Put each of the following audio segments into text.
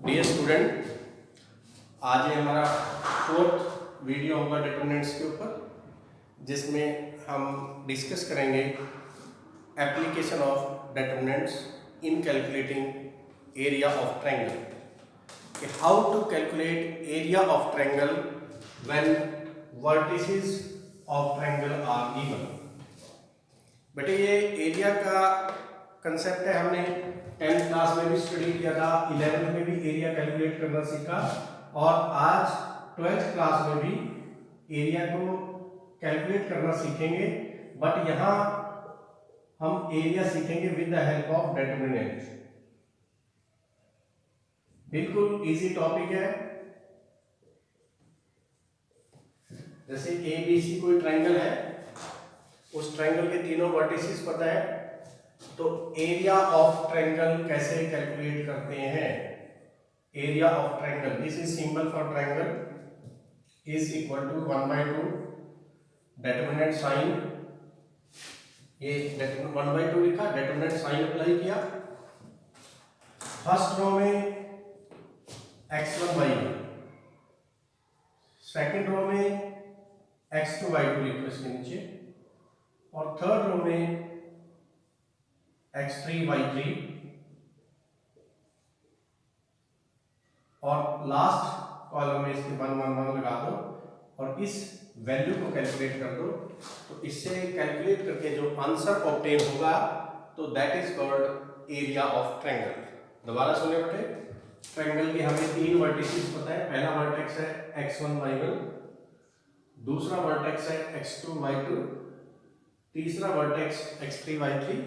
Dear student, आज ये हमारा फोर्थ वीडियो होगा डिटरमिनेंट्स के ऊपर, जिसमें हम डिस्कस करेंगे application of determinants in calculating area of triangle. How to calculate area of triangle when vertices of triangle are given. बेटे ये एरिया का कंसेप्ट है, हमने 10th क्लास में भी स्टडी किया था, 11th में भी एरिया कैलकुलेट करना सीखा और आज 12th क्लास में भी एरिया को कैलकुलेट करना सीखेंगे। बट यहाँ हम एरिया सीखेंगे with the help of determinant. बिल्कुल इजी टॉपिक है। जैसे ए बी सी कोई ट्रायंगल है, उस ट्रायंगल के तीनों वर्टिसेस पता है, तो एरिया ऑफ ट्रायंगल कैसे कैलकुलेट करते हैं। Area of triangle, this is symbol for triangle is equal to 1/2 determinant sign. ये 1/2 लिखा, डिटरमिनेंट साइन अप्लाई किया। फर्स्ट रो में x1 y1, सेकेंड रो में x2 y2 लिखो इसके नीचे, और थर्ड रो में x3 y3, और लास्ट कॉलम में इसके 1 1 1 लगा दो और इस वैल्यू को कैलकुलेट कर दो। तो इससे कैलकुलेट करके जो आंसर ऑब्टेन होगा तो that is called area of triangle. दोबारा सुने बेटे, ट्रायंगल के हमें तीन वर्टिसेस पता है। पहला वर्टेक्स है x1 y1, दूसरा वर्टेक्स है x2 y2, तीसरा vertex x3 y3,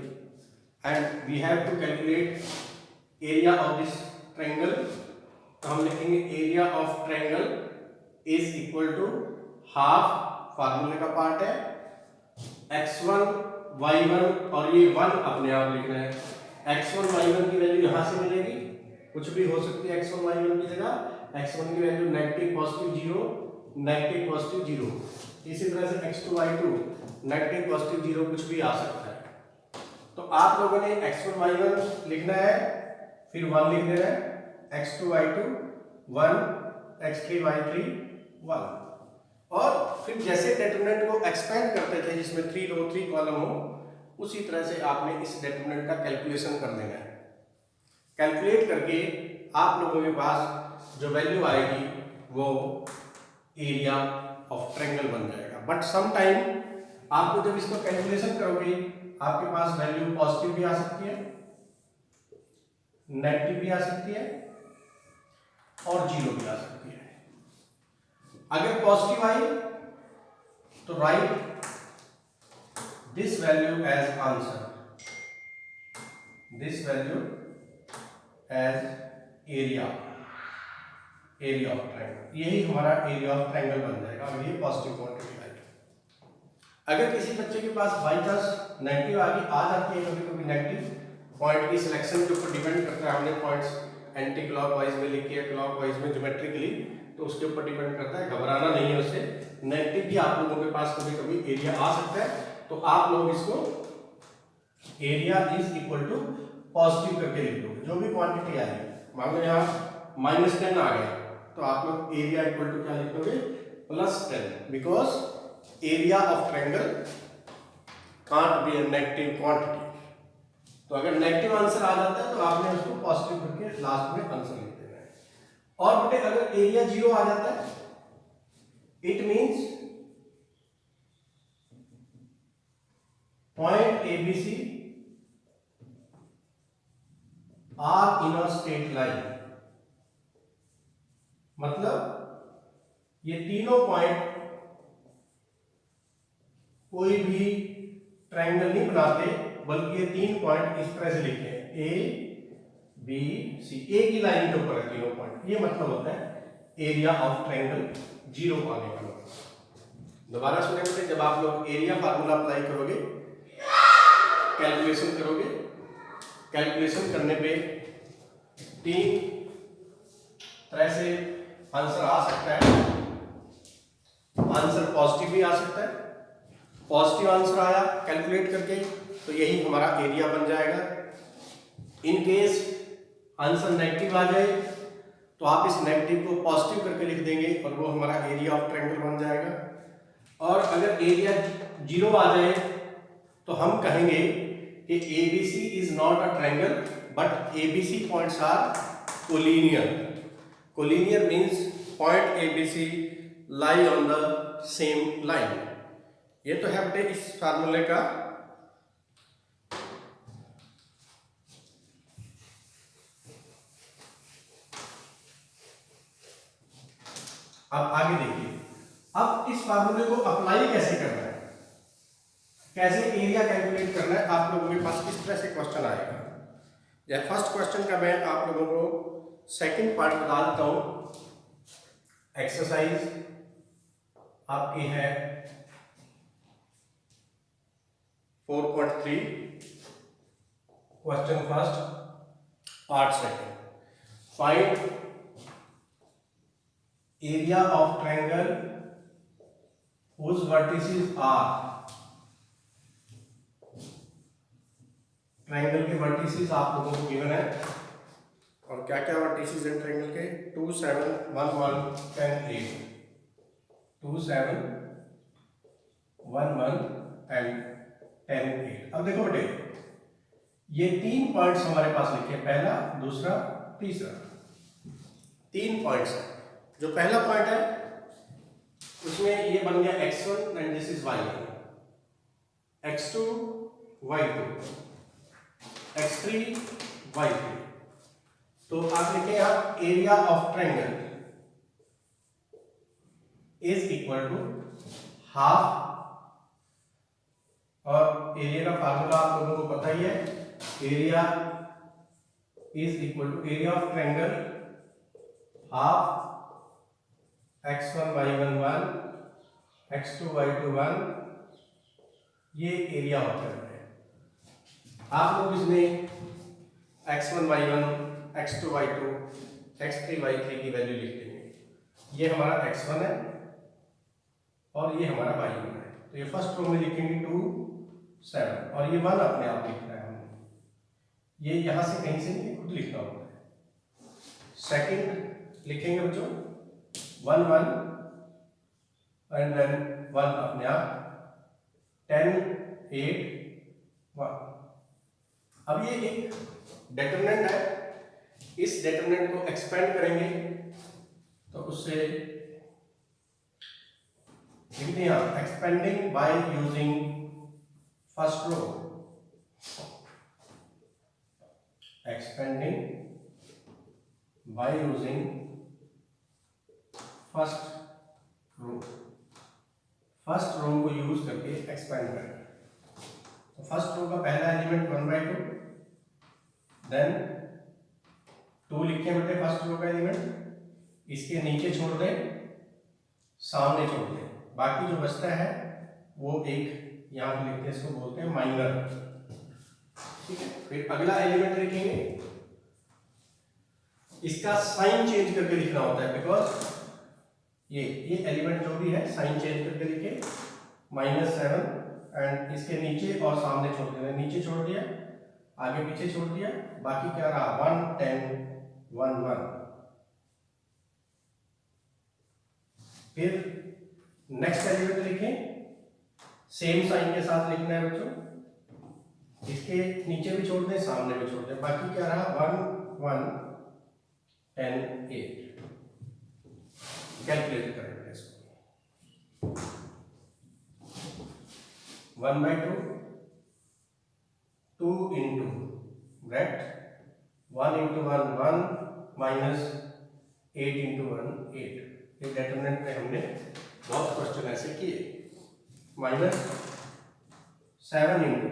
and we have to calculate area of this triangle. तो हम लिखेंगे area of triangle is equal to half, फार्मूले का पार्ट है, x1 y1, और ये 1 अपने आप लिखना है। x1 y1 की वैल्यू यहां से मिलेगी, कुछ भी हो सकती है x1 y1 की जगह। x1 की value negative positive 0, negative positive 0। इसी तरह से x2 y2 नेगेटिव पॉजिटिव 0 कुछ भी आ सकता है। तो आप लोगों ने x1 y1 लिखना है, फिर 1 लिख देना है, x2 y2 1, x3 y3 1, और फिर जैसे डिटरमिनेंट को एक्सपेंड करते थे जिसमें 3 रो 3 कॉलम हो, उसी तरह से आपने इस डिटरमिनेंट का कैलकुलेशन कर लेना है। कैलकुलेट करके आप लोगों के पास जो वैल्यू आएगी वो एरिया ऑफ ट्रायंगल बन जाएगा। बट सम टाइम आपको जब इसको कैलकुलेशन करोगे आपके पास वैल्यू पॉजिटिव भी आ सकती है, नेगेटिव भी आ सकती है और 0 भी आ सकती है। अगर पॉजिटिव आई तो write this value as answer, this value as area, area of triangle. यही हमारा एरिया ऑफ ट्रायंगल बन जाएगा अगर ये पॉजिटिव क्वांटिटी आई। अगर किसी बच्चे के पास बाई चांस नेगेटिव आ जाती है, कभी कभी नेगेटिव पॉइंट की सिलेक्शन के ऊपर डिपेंड करता है। हमने पॉइंट्स एंटी क्लॉकवाइज में लिखे हैं, क्लॉकवाइज में ज्योमेट्रिकली, तो उसके ऊपर डिपेंड करता है, घबराना नहीं है उससे। नेगेटिव भी आप लोगों के पास कभी कभी एरिया आ सकता है, तो आप लोग इसको area is equal to positive करके लिख दो। जो भी क्वांटिटी आएगी, मान लो यहाँ -10 आ गया, तो आप लोग एरिया इक्वल टू क्या लिख दोगे, +10, because area of triangle can't be a negative quantity. तो अगर नेगेटिव आंसर आ जाता है तो आपने उसको पॉजिटिव करके लास्ट में आंसर लिख देना है। और बेटे अगर एरिया 0 आ जाता है, it means point ABC are in a straight line. मतलब ये तीनों पॉइंट कोई भी ट्रायंगल नहीं बनाते, बल्कि ये 3 पॉइंट इस तरह से लिखे हैं, A B C, एक ही लाइन के ऊपर है तीनों पॉइंट। ये मतलब होता है एरिया ऑफ ट्रायंगल 0 आने का मतलब। दोबारा सुने बेटे, जब आप लोग एरिया फार्मूला अप्लाई करोगे, कैलकुलेशन करोगे, कैलकुलेशन करने पे 3 तरह से आंसर आ सकता है। आंसर पॉजिटिव भी आ सकता है। पॉजिटिव आंसर आया कैलकुलेट करके तो यही हमारा एरिया बन जाएगा। इन केस आंसर नेगेटिव आ जाए तो आप इस नेगेटिव को पॉजिटिव करके लिख देंगे और वो हमारा एरिया ऑफ ट्रायंगल बन जाएगा। और अगर एरिया 0 आ जाए तो हम कहेंगे कि ABC is not a triangle but ABC points are collinear. Collinear means point ABC lie on the same line. ये तो है बेटे इस फार्मूले का अब आगे देखिए। अब इस फार्मूले को अप्लाई कैसे करना है, कैसे एरिया कैलकुलेट करना है, आप लोगों के पास किस तरह से क्वेश्चन आएगा। या फर्स्ट क्वेश्चन का मैं आप लोगों को सेकंड पार्ट बता देता हूं। एक्सरसाइज आपकी है 4.3 question first part second. Find area of triangle whose vertices are, triangle के वर्टिसेस आप लोगों को गिवन है। और क्या क्या वर्टिसेस हैं ट्रायंगल के? 2, 7, 1, 1, 10, 8। 2, 7, 1, 1 एंड 10, 8। अब देखो बेटे ये 3 पॉइंट्स हमारे पास लिखे, पहला, दूसरा, तीसरा। 3 पॉइंट्स है। जो पहला पॉइंट है उसमें ये बन गया x1 and this is y1, x2 y2, x3 y3। तो आप लिखें आप area of triangle is equal to half, और एरिया का फार्मूला आप लोगों को पता ही है, area is equal to area of triangle half x1 y1 1 x2 y2 1, ये एरिया ऑफ ट्रायंगल है। आप लोग इसमें x1 y1 x2 y2 x3 y3 की वैल्यू लिख देंगे। ये हमारा x1 है और ये हमारा y1 है। तो ये फर्स्ट रो में लिखेंगे 2, 7 और ये 1 अपने आप लिख रहा है हमने, ये यहां से कहीं से नहीं, खुद लिखना होता है। सेकंड लिखेंगे बच्चों 1, 1 एंड देन 1 अपने आप, 10, 8, 1। अब ये एक डिटरमिनेंट है, इस डिटरमिनेंट को एक्सपेंड करेंगे तो उससे लिखते हैं आप expanding by using first row, expanding by using first row, first row को यूज करके एक्सपेंड करेंगे। तो फर्स्ट रो का पहला एलिमेंट 1/2, देन 2 लिखे बेटे फर्स्ट रो का एलिमेंट, इसके नीचे छोड़ दें, सामने छोड़ दें, बाकी जो बचता है वो एक यहां पर लिखते हैं, इसको बोलते हैं माइनर। ठीक है, फिर अगला एलिमेंट लिखेंगे, इसका साइन चेंज करके लिखना होता है, बिकॉज ये एलिमेंट जो भी है साइन चेंज करके लिखे, -7 एंड इसके नीचे और सामने छोड़ देना, नीचे छोड़ दिया, आगे पीछे छोड़ दिया, बाकी क्या रहा 1, 10, 1, 1। फिर नेक्स्ट एलिमेंट लिखें, सेम साइन के साथ लिखना है बच्चों, इसके नीचे भी छोड़ दें, सामने भी छोड़ दें, बाकी क्या रहा 1, 1, 10, 8। कैलकुलेट करेंगे इसको, 1/2, 2 into bracket 1 into 1 1 minus 8 into 1 8। ये डिटरमिनेंट में हमने बहुत क्वेश्चन ऐसे किए। -7 into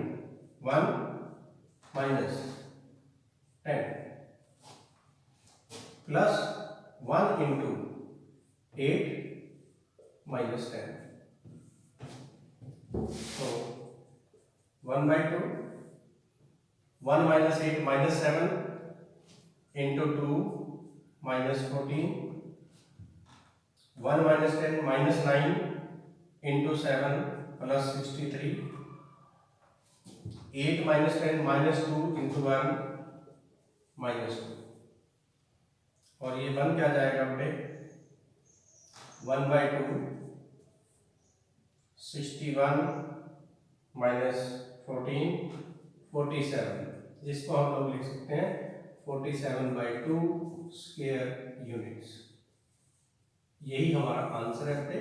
1 minus 10 plus 1 into 8 minus 10। So 1/2, 1 minus 8 minus 7 into 2 minus 14, 1 minus 10 minus 9 into 7 plus 63, 8 minus 10 minus 2 into 1 minus 2, और ये 1 क्या जाएगा बेटे, 1/2 61 माइनस 14 47, जिसको हम लोग लिख सकते हैं 47/2 स्क्वायर यूनिट्स। यही हमारा आंसर है बेटे,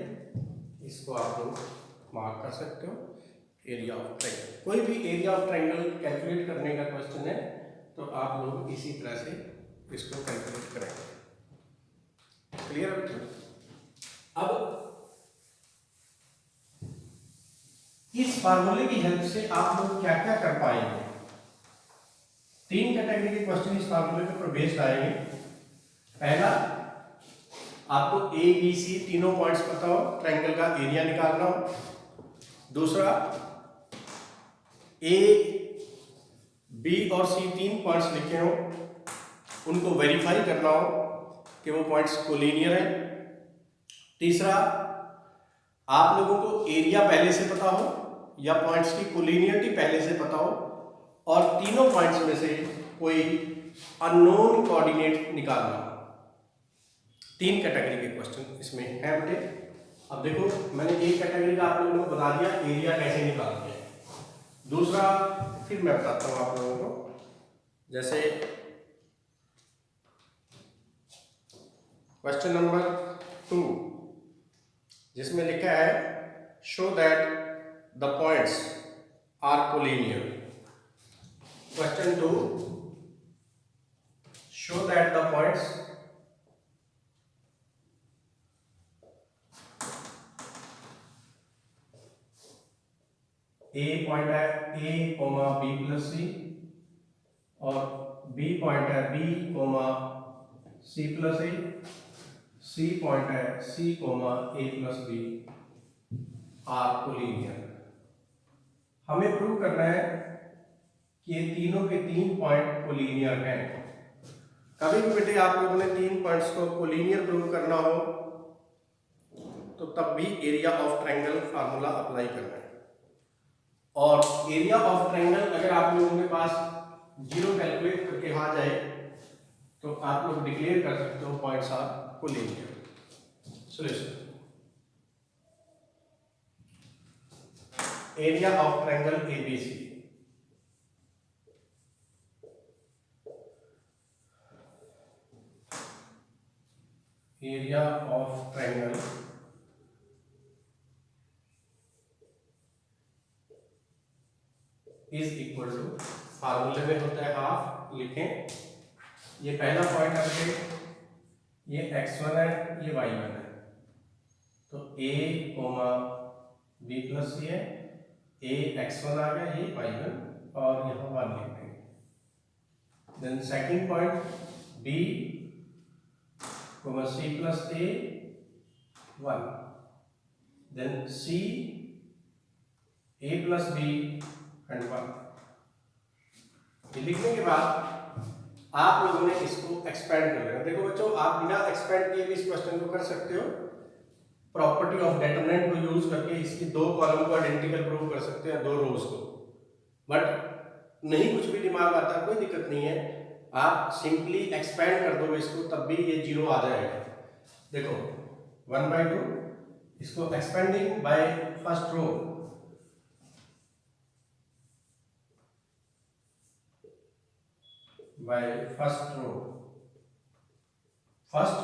इसको आप लोग मार्क कर सकते हो। एरिया ऑफ ट्रायंगल, कोई भी एरिया ऑफ ट्रायंगल कैलकुलेट करने का क्वेश्चन है तो आप लोग इसी तरह से इसको कैलकुलेट करेंगे। क्लियर है बेटे? अब इस फार्मूले की हेल्प से आप लोग क्या क्या कर पाएंगे। 3 कैटेगरी के क्वेश्चन इस फार्मूले के ऊपर बेस्ड आएंगे। पहला, आपको ए बी सी तीनों पॉइंट्स पता हो, ट्रायंगल का एरिया निकालना हो। दूसरा, ए बी और सी 3 पॉइंट्स लिखे हो, उनको वेरीफाई करना हो कि वो पॉइंट्स कोलिनियर हैं। तीसरा, आप लोगों को एरिया पहले से पता हो या पॉइंट्स की कोलिनियरिटी पहले से पता हो, और तीनों पॉइंट्स में से कोई अननोन कोऑर्डिनेट निकालना हो। 3 कैटेगरी के क्वेश्चन इसमें है बेटे। अब देखो, मैंने एक कैटेगरी का आप लोगों को बता दिया एरिया कैसे निकालते हैं। दूसरा फिर मैं बताता हूं आप लोगों को, जैसे क्वेश्चन नंबर 2 जिसमें लिखा है show that the points are collinear. Question 2, show that the points A point है A comma B plus C, और बी पॉइंट है B comma C plus A, C point है C comma A plus B are collinear. हमें prove करना है कि ये तीनों के 3 पॉइंट कोलिनियर हैं। कभी भी बेटे आप लोगों ने 3 पॉइंट्स को कोलिनियर प्रूव करना हो तो तब भी area of triangle formula apply करना है। और एरिया ऑफ ट्रायंगल अगर आप लोगों के पास 0 कैलकुलेट करके आ जाए तो आप लोग डिक्लेयर कर सकते हो points are collinear. Solution, area of triangle ABC, area of triangle is equal to, फार्मूले में होता है हाफ, लिखें। ये पहला पॉइंट है, ये x1 है, ये y1 है, तो a कोमा b प्लस सी है, a x1 आ गया, ये y1 और यहाँ 1 लिख देंगे। Then second point b comma c plus a 1, then c a plus b and 1। ये लिखने के बाद आप लोगों ने इसको एक्सपेंड कर लेना। देखो बच्चों, आप बिना एक्सपेंड किए भी इस क्वेश्चन को कर सकते हो। प्रॉपर्टी ऑफ डिटरमिनेंट को यूज करके इसकी 2 कॉलम को आइडेंटिकल प्रूव कर सकते हैं, 2 रोज को। बट नहीं कुछ भी दिमाग आता, कोई दिक्कत नहीं है, आप सिंपली एक्सपेंड कर दो इसको, तब भी ये 0 आ जाएगा। देखो 1/2, इसको expanding by first row, by first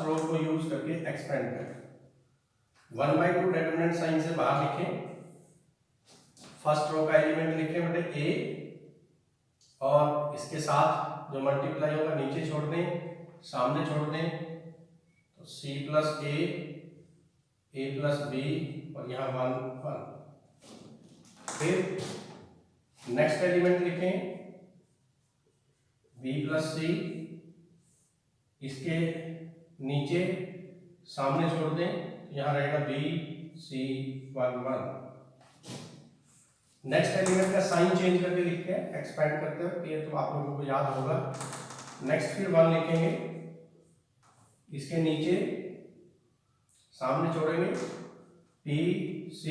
row को यूज करके एक्सपेंड करें। 1/2 डिटरमिनेंट साइन से बाहर लिखें, फर्स्ट रो का एलिमेंट लिखें बेटे a, और इसके साथ जो मल्टीप्लाई होगा नीचे छोड़ दें, सामने छोड़ दें, तो c plus a plus b और यहाँ 1 1। फिर नेक्स्ट एलिमेंट लिखें b प्लस सी, इसके नीचे सामने छोड़ दें, यहाँ रहेगा b c 1 1। नेक्स्ट एलिमेंट का साइन चेंज करके लिखते हैं एक्सपेंड करते हुए, ये तो आप लोगों को याद होगा। नेक्स्ट फिर 1 लिखेंगे, इसके नीचे सामने छोड़ेंगे p c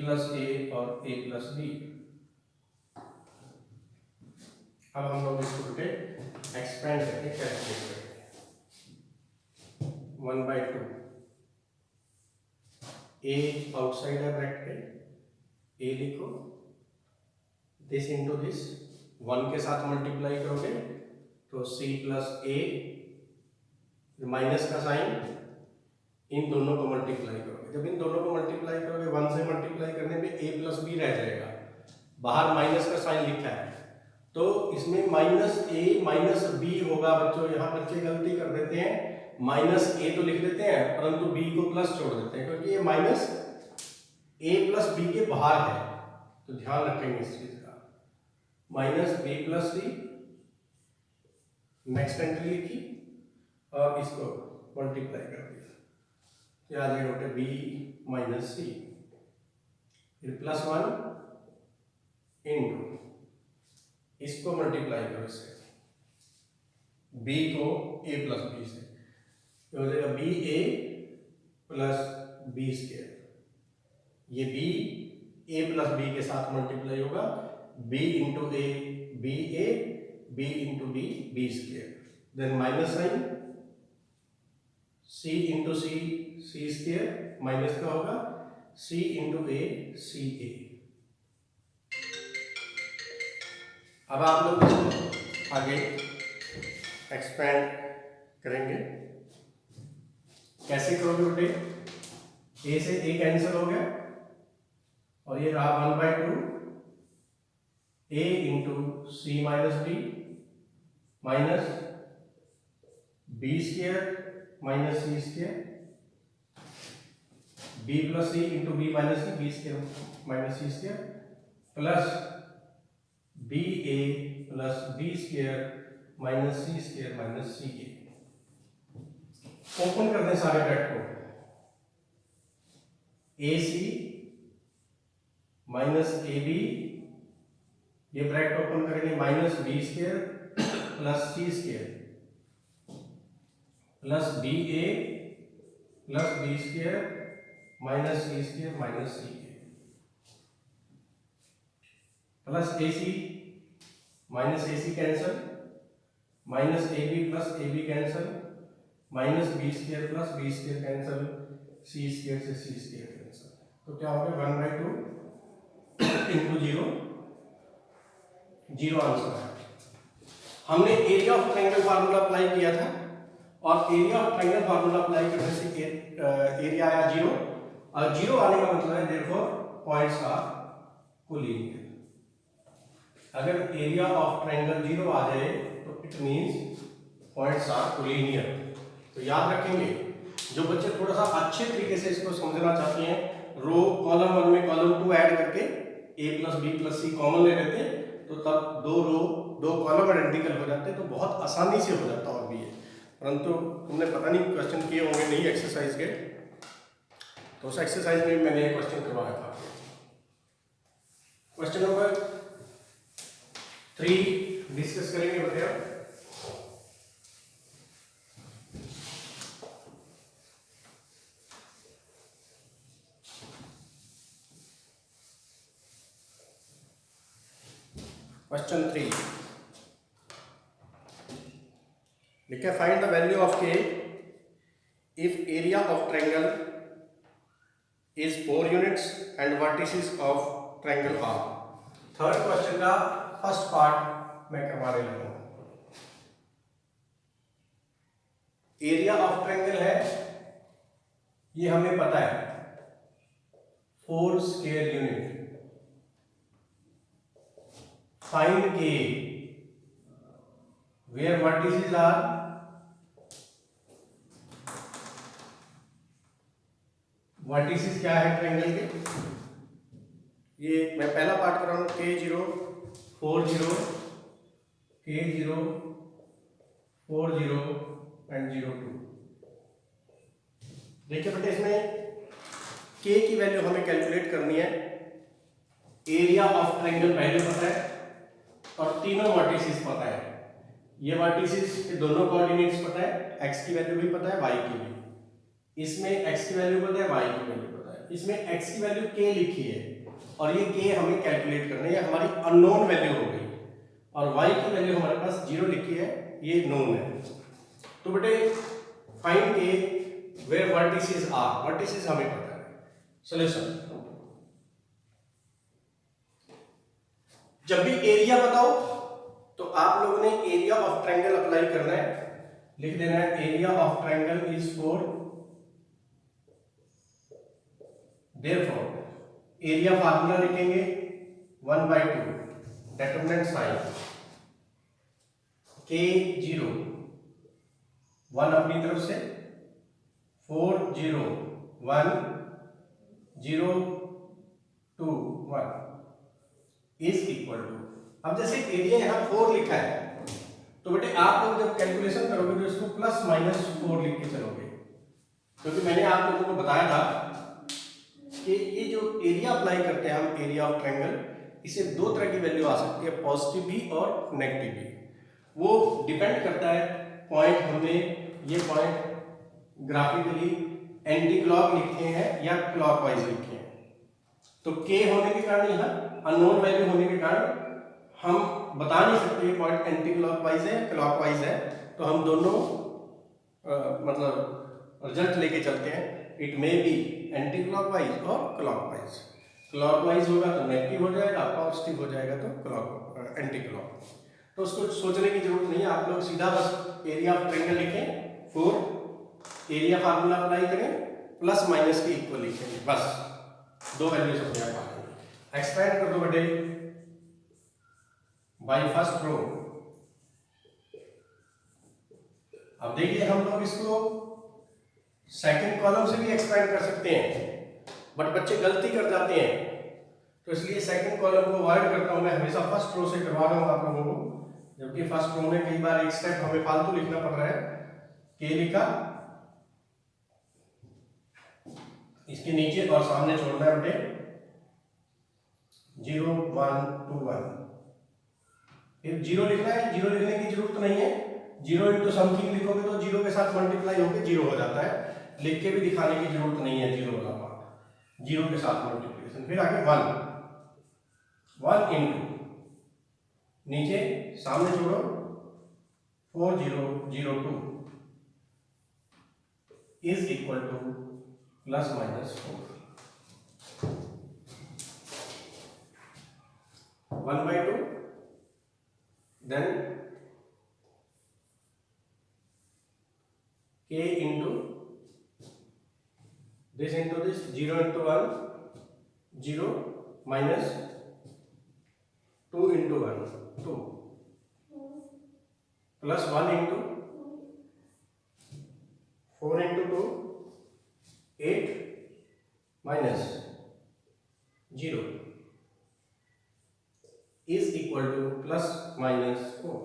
प्लस a और a प्लस b। अब हम लोग इसको एक्सपेंड करके कैलकुलेट करेंगे। 1/2 ए आउटसाइड है ब्रैकेट, ए लिखो, दिस इंटू दिस 1 के साथ मल्टीप्लाई करोगे तो c प्लस ए, माइनस का साइन, इन दोनों को मल्टीप्लाई करोगे। जब इन दोनों को मल्टीप्लाई करोगे 1 से मल्टीप्लाई करने पे a प्लस बी रह जाएगा, बाहर माइनस का साइन लिखा है तो इसमें माइनस ए माइनस बी होगा। बच्चों यहाँ बच्चे गलती कर देते हैं, माइनस ए तो लिख देते हैं परंतु बी को प्लस छोड़ देते हैं, क्योंकि ये माइनस ए प्लस बी के बाहर है, तो ध्यान रखेंगे इस चीज का। माइनस बी प्लस सी, नेक्स्ट एंट्री लिखी और इसको मल्टीप्लाई कर दिया, क्या आ जाएगा बेटे, बी माइनस सी, फिर प्लस 1 इंटू, इसको मल्टीप्लाई करो इससे, b को a प्लस बी से, तो हो जाएगा B A plus B square, ये b a प्लस बी के साथ मल्टीप्लाई होगा, b into A B A, b into B B square, then minus sign, c into C C square, minus का होगा c इंटू ए सी ए। अब आप लोग इसको आगे एक्सपेंड करेंगे, कैसे करोगे बेटे, ए से ए कैंसिल हो गया और ये रहा 1/2 A into C minus B, minus B square minus C square, B plus C into B minus C, B square minus C square, plus B A plus B square minus C square minus C A. Open कर दें सारे bracket को, A C minus A B, ये bracket open करेंगे, minus B square plus C square plus B A plus B square minus C square minus C A, plus A C minus A C cancel, minus A B plus A B cancel, minus B square plus B square cancel, C square से C square cancel, तो क्या हो गया 1/2 into 0, 0 answer है। हमने area of triangle formula apply किया था और area of triangle formula apply करने से एरिया आया 0 और 0 आने का मतलब है देयरफॉर पॉइंट्स आर कोलिनियर। अगर एरिया ऑफ ट्रायंगल 0 आ जाए तो it means points are collinear. तो याद रखेंगे, जो बच्चे थोड़ा सा अच्छे तरीके से इसको समझना चाहते हैं, रो कॉलम 1 में कॉलम 2 ऐड करके a plus B plus C common ले लेते तो तब 2 रो 2 कॉलम आइडेंटिकल हो जाते, तो बहुत आसानी से हो जाता और भी है। परंतु तुमने पता नहीं क्वेश्चन किए होंगे नहीं एक्सरसाइज के, तो उस एक्सरसाइज में मैंने क्वेश्चन करवाया था। क्वेश्चन नंबर 3 डिस्कस करेंगे बताया। क्वेश्चन 3 लिखा, find the value of k if area of triangle is 4 units and vertices of triangle are. Third question का फर्स्ट पार्ट मैं करवाने लगा हूं। एरिया ऑफ ट्रायंगल है, ये हमें पता है 4 square unit. Find k where vertices are vertices क्या है ट्रायंगल के, ये मैं पहला पार्ट कर रहा हूं, K0 4 0 K0 4 0 एंड 0 2। देखिए बेटे, इसमें k की वैल्यू हमें कैलकुलेट करनी है, एरिया ऑफ ट्रायंगल वैल्यू पता है और तीनों वर्टिसेस पता है। ये वर्टिसेस के दोनों कोऑर्डिनेट्स पता है, x की वैल्यू भी पता है, y की भी। इसमें x की वैल्यू पता है, y की वैल्यू पता है। इसमें x की वैल्यू k लिखी है और ये k हमें कैलकुलेट करनी है, हमारी अननोन वैल्यू हो गई, और y की वैल्यू हमारे पास 0 लिखी है, ये नोन है। तो बेटे find k where vertices are, vertices हमें पता है। सॉल्यूशन, जब भी एरिया बताओ तो आप लोगों ने एरिया ऑफ ट्रायंगल अप्लाई करना है, लिख देना है area of triangle is 4, therefore area formula लिखेंगे 1/2 डिटरमिनेंट साइन K0 1 अपनी तरफ से 4 0 1 0 2 1 इज इक्वल टू, अब जैसे एरिया यहाँ 4 लिखा है तो बेटे आप लोग जब कैलकुलेशन करोगे तो इसको प्लस माइनस 4 लिख के चलोगे, क्योंकि मैंने आप लोगों को बताया था कि ये जो एरिया अप्लाई करते हैं हम एरिया ऑफ ट्रायंगल, इसे दो तरह की वैल्यू आ सकती है, पॉजिटिव भी और नेगेटिव भी। वो डिपेंड करता है पॉइंट हमने ये पॉइंट ग्राफिकली एंटी क्लॉक लिखे हैं या क्लॉकवाइज लिखे हैं, तो के होने के कारण यहाँ अननोन वैल्यू होने के कारण हम बता नहीं सकते ये पॉइंट एंटी क्लॉकवाइज है क्लॉकवाइज है, तो हम दोनों मतलब रिजल्ट लेके चलते हैं, it may be anti clockwise और क्लॉकवाइज। क्लॉकवाइज होगा तो नेगेटिव हो जाएगा, पॉजिटिव हो जाएगा तो क्लॉक एंटी क्लॉक। तो उसको सोचने की जरूरत नहीं है, आप लोग सीधा बस एरिया ऑफ ट्रायंगल लिखें 4, एरिया फार्मूला अप्लाई करें, प्लस माइनस के इक्वल लिखेंगे, बस दो वैल्यूज अपने आप आ जाएंगी। एक्सपेंड कर दो बेटे बाय फर्स्ट रो। अब देखिए हम लोग इसको सेकंड कॉलम से भी एक्सपेंड कर सकते हैं, बट बच्चे गलती कर जाते हैं, तो इसलिए सेकंड कॉलम को अवॉइड करता हूं मैं, हमेशा फर्स्ट रो से करवा रहा हूं आप लोगों को, जबकि फर्स्ट रो में कई बार एक स्टेप हमें फालतू लिखना पड़ रहा है। के लिखा, इसके नीचे और सामने छोड़ना है बेटे 0 1 2 1, फिर 0 लिखना है, 0 लिखने की जरूरत नहीं है, 0 इंटू समथिंग लिखोगे तो 0 के साथ मल्टीप्लाई होकर 0 हो जाता है, लिख के भी दिखाने की जरूरत नहीं है 0 वाला पार्ट, 0 के साथ मल्टीप्लिकेशन। फिर आगे 1 इंटू नीचे सामने छोड़ो 4 0 0 2 is equal two plus minus 4 1/2, then k into this into this 0 into 1 0 minus 2 into 1 2 plus 1 into 4 into 2 8 minus 0 is equal to plus minus 4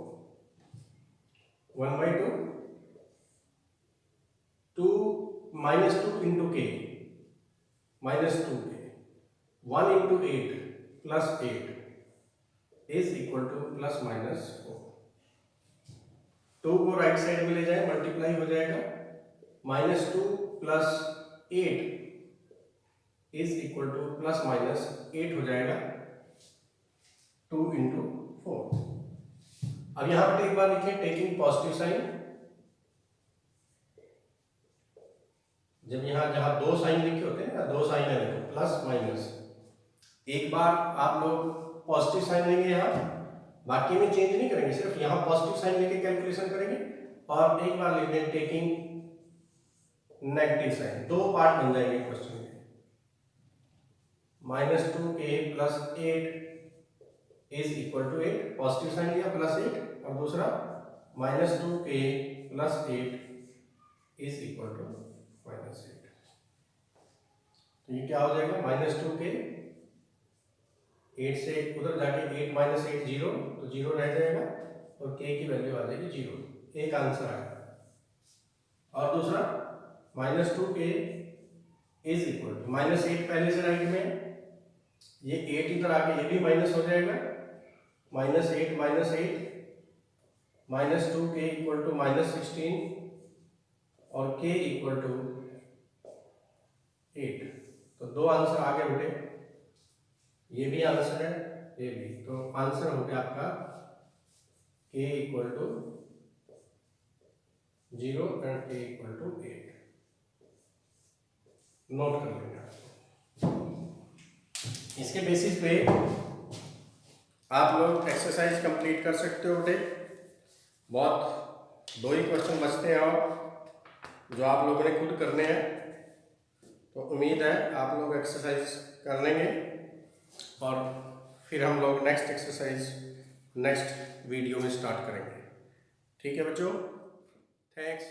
1/2 2 minus 2 into k minus 2k 1 into 8 plus 8 is equal to plus minus 4। 2 को right side में ले जाए multiply हो जाएगा, minus 2 plus 8 is equal two plus minus 8 हो जाएगा 2 into 4। अब यहां पर एक बार लिखें टेकिंग पॉजिटिव साइन, जब यहां जहां दो साइन लिखे होते हैं ना, दो साइन है देखो प्लस माइनस, एक बार आप लोग पॉजिटिव साइन लेंगे यहां, बाकी में चेंज नहीं करेंगे, सिर्फ यहां पॉजिटिव साइन लेके कैलकुलेशन करेंगे, और एक बार लिख दें टेकिंग नेगेटिव साइन, दो पार्ट बन जाएंगे क्वेश्चन के, -2k plus 8 is equal to 8, positive sign लिया प्लस 8, और दूसरा -2k plus 8 is equal to -8। तो ये क्या हो जाएगा, -2k 8 से उधर जाके 8 माइनस 8 0, तो 0 रह जाएगा और k की वैल्यू आ जाएगी 0, एक आंसर आएगा। और दूसरा -2k इज इक्वल टू -8 पहले से राइट में, ये 8 इधर आके ये भी माइनस हो जाएगा, -8 -2k इक्वल टू -16 और k इक्वल टू 8। तो दो आंसर आ गए बेटे, ये भी आंसर है ये भी, तो आंसर हो गया आपका k equal to 0 and k equal to 8। Note कर लेंगे आप। इसके बेसिस पे आप लोग एक्सरसाइज कंप्लीट कर सकते हो बेटे। बहुत 2 ही क्वेश्चन बचते हैं और जो आप लोगों ने खुद करने हैं। तो उम्मीद है आप लोग एक्सरसाइज कर लेंगे और फिर हम लोग नेक्स्ट एक्सरसाइज नेक्स्ट वीडियो में स्टार्ट करेंगे। ठीक है बच्चों, थैंक्स।